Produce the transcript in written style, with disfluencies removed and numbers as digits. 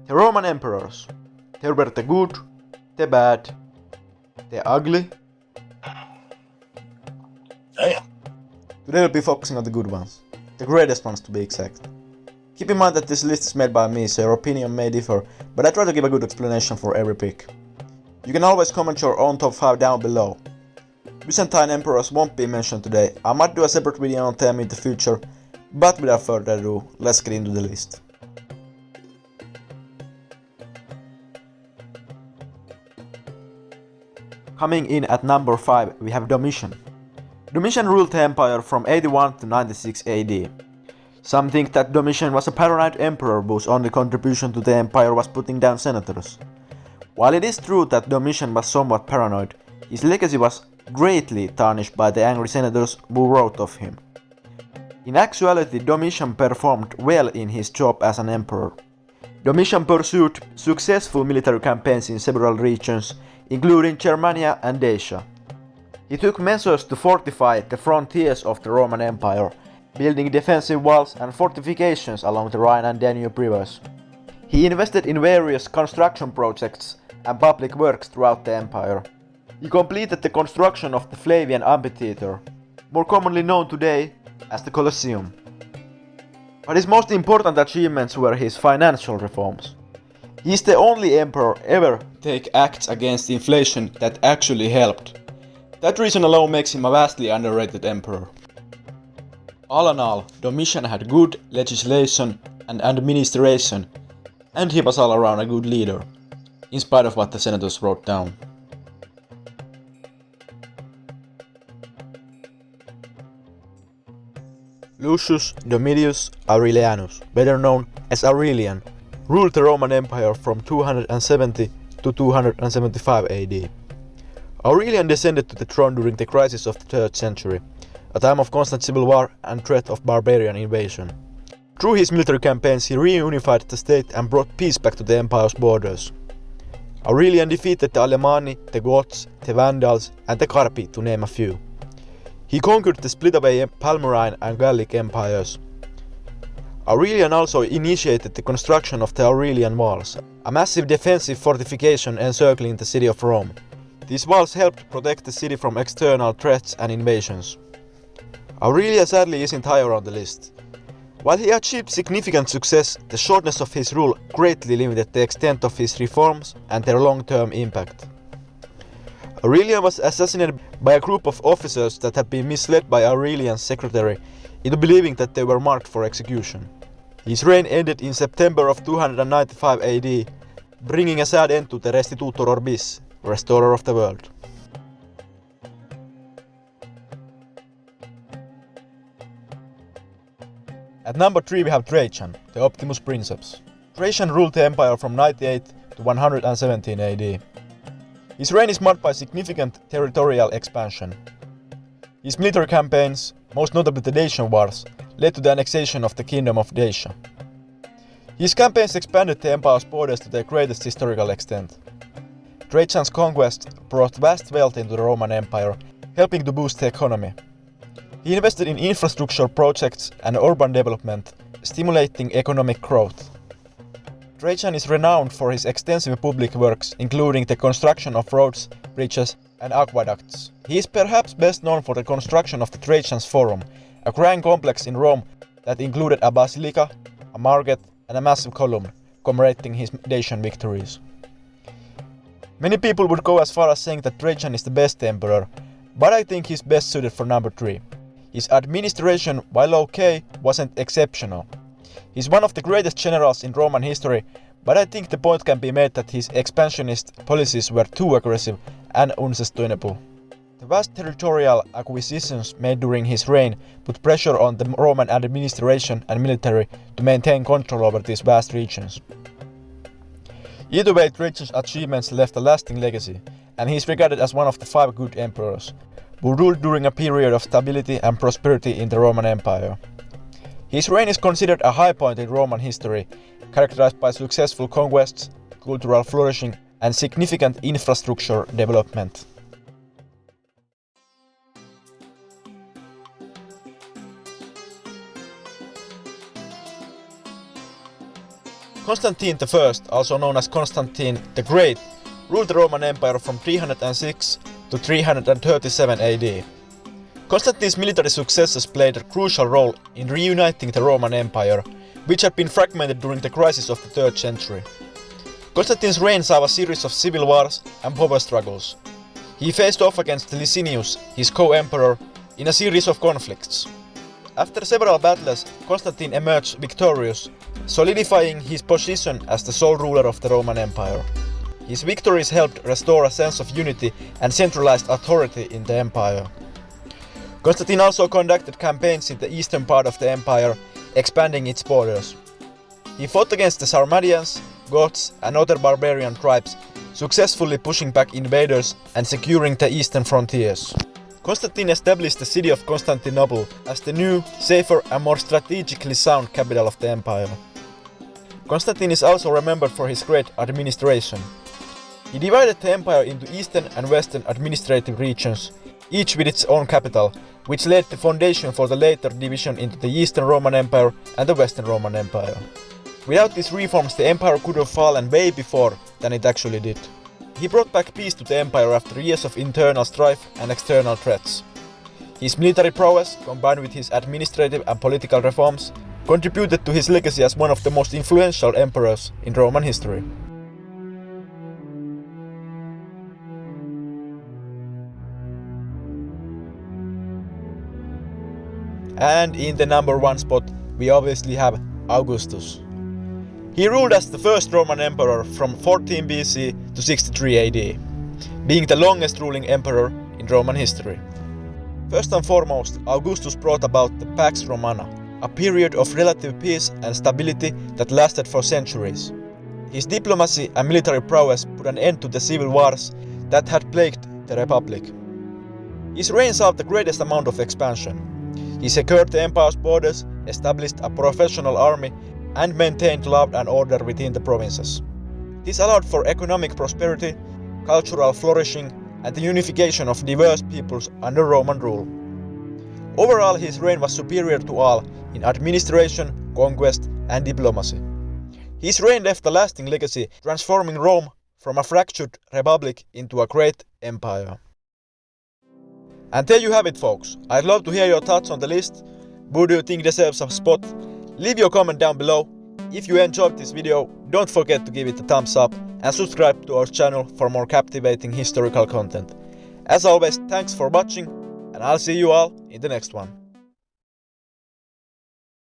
The Roman emperors. There were the good, the bad, the ugly. Damn. Today we'll be focusing on the good ones. The greatest ones to be exact. Keep in mind that this list is made by me, so your opinion may differ, but I try to give a good explanation for every pick. You can always comment your own top 5 down below. Byzantine emperors won't be mentioned today. I might do a separate video on them in the future, but without further ado, let's get into the list. Coming in at number 5, we have Domitian. Domitian ruled the empire from 81 to 96 AD. Some think that Domitian was a paranoid emperor whose only contribution to the empire was putting down senators. While it is true that Domitian was somewhat paranoid, his legacy was greatly tarnished by the angry senators who wrote of him. In actuality, Domitian performed well in his job as an emperor. Domitian pursued successful military campaigns in several regions, including Germania and Dacia. He took measures to fortify the frontiers of the Roman Empire, building defensive walls and fortifications along the Rhine and Danube rivers. He invested in various construction projects and public works throughout the empire. He completed the construction of the Flavian Amphitheatre, more commonly known today as the Colosseum. But his most important achievements were his financial reforms. He is the only emperor ever to take acts against inflation that actually helped. That reason alone makes him a vastly underrated emperor. All in all, Domitian had good legislation and administration, and he was all around a good leader, in spite of what the senators wrote down. Lucius Domitius Aurelianus, better known as Aurelian, ruled the Roman Empire from 270 to 275 AD. Aurelian descended to the throne during the crisis of the 3rd century, a time of constant civil war and threat of barbarian invasion. Through his military campaigns he reunified the state and brought peace back to the empire's borders. Aurelian defeated the Alemanni, the Goths, the Vandals and the Carpi, to name a few. He conquered the split-away Palmyrene and Gallic empires. Aurelian also initiated the construction of the Aurelian Walls, a massive defensive fortification encircling the city of Rome. These walls helped protect the city from external threats and invasions. Aurelian sadly isn't higher on the list. While he achieved significant success, the shortness of his rule greatly limited the extent of his reforms and their long-term impact. Aurelian was assassinated by a group of officers that had been misled by Aurelian's secretary into believing that they were marked for execution. His reign ended in September of 295 AD, bringing a sad end to the Restitutor Orbis, restorer of the world. At number 3 we have Trajan, the Optimus Princeps. Trajan ruled the empire from 98 to 117 AD. His reign is marked by significant territorial expansion. His military campaigns, most notably the Dacian Wars, led to the annexation of the Kingdom of Dacia. His campaigns expanded the empire's borders to their greatest historical extent. Trajan's conquest brought vast wealth into the Roman Empire, helping to boost the economy. He invested in infrastructure projects and urban development, stimulating economic growth. Trajan is renowned for his extensive public works, including the construction of roads, bridges and aqueducts. He is perhaps best known for the construction of the Trajan's Forum, a grand complex in Rome that included a basilica, a market and a massive column, commemorating his Dacian victories. Many people would go as far as saying that Trajan is the best emperor, but I think he's best suited for number 3. His administration, while okay, wasn't exceptional. He's one of the greatest generals in Roman history, but I think the point can be made that his expansionist policies were too aggressive and unsustainable. The vast territorial acquisitions made during his reign put pressure on the Roman administration and military to maintain control over these vast regions. Either way, Trajan's achievements left a lasting legacy, and he is regarded as one of the 5 good emperors, who ruled during a period of stability and prosperity in the Roman Empire. His reign is considered a high point in Roman history, characterized by successful conquests, cultural flourishing and significant infrastructure development. Constantine I, also known as Constantine the Great, ruled the Roman Empire from 306 to 337 AD. Constantine's military successes played a crucial role in reuniting the Roman Empire, which had been fragmented during the crisis of the 3rd century. Constantine's reign saw a series of civil wars and power struggles. He faced off against Licinius, his co-emperor, in a series of conflicts. After several battles, Constantine emerged victorious, solidifying his position as the sole ruler of the Roman Empire. His victories helped restore a sense of unity and centralized authority in the empire. Constantine also conducted campaigns in the eastern part of the empire, expanding its borders. He fought against the Sarmatians, Goths and other barbarian tribes, successfully pushing back invaders and securing the eastern frontiers. Constantine established the city of Constantinople as the new, safer and more strategically sound capital of the empire. Constantine is also remembered for his great administration. He divided the empire into eastern and western administrative regions, each with its own capital, which laid the foundation for the later division into the Eastern Roman Empire and the Western Roman Empire. Without these reforms, the empire could have fallen way before than it actually did. He brought back peace to the empire after years of internal strife and external threats. His military prowess, combined with his administrative and political reforms, contributed to his legacy as one of the most influential emperors in Roman history. And in the number 1 spot, we obviously have Augustus. He ruled as the first Roman emperor from 14 BC to 63 AD, being the longest ruling emperor in Roman history. First and foremost, Augustus brought about the Pax Romana, a period of relative peace and stability that lasted for centuries. His diplomacy and military prowess put an end to the civil wars that had plagued the Republic. His reign saw the greatest amount of expansion. He secured the empire's borders, established a professional army, and maintained law and order within the provinces. This allowed for economic prosperity, cultural flourishing, and the unification of diverse peoples under Roman rule. Overall, his reign was superior to all in administration, conquest, and diplomacy. His reign left a lasting legacy, transforming Rome from a fractured republic into a great empire. And there you have it, folks. I'd love to hear your thoughts on the list. Who do you think deserves a spot? Leave your comment down below. If you enjoyed this video, don't forget to give it a thumbs up and subscribe to our channel for more captivating historical content. As always, thanks for watching, and I'll see you all in the next one.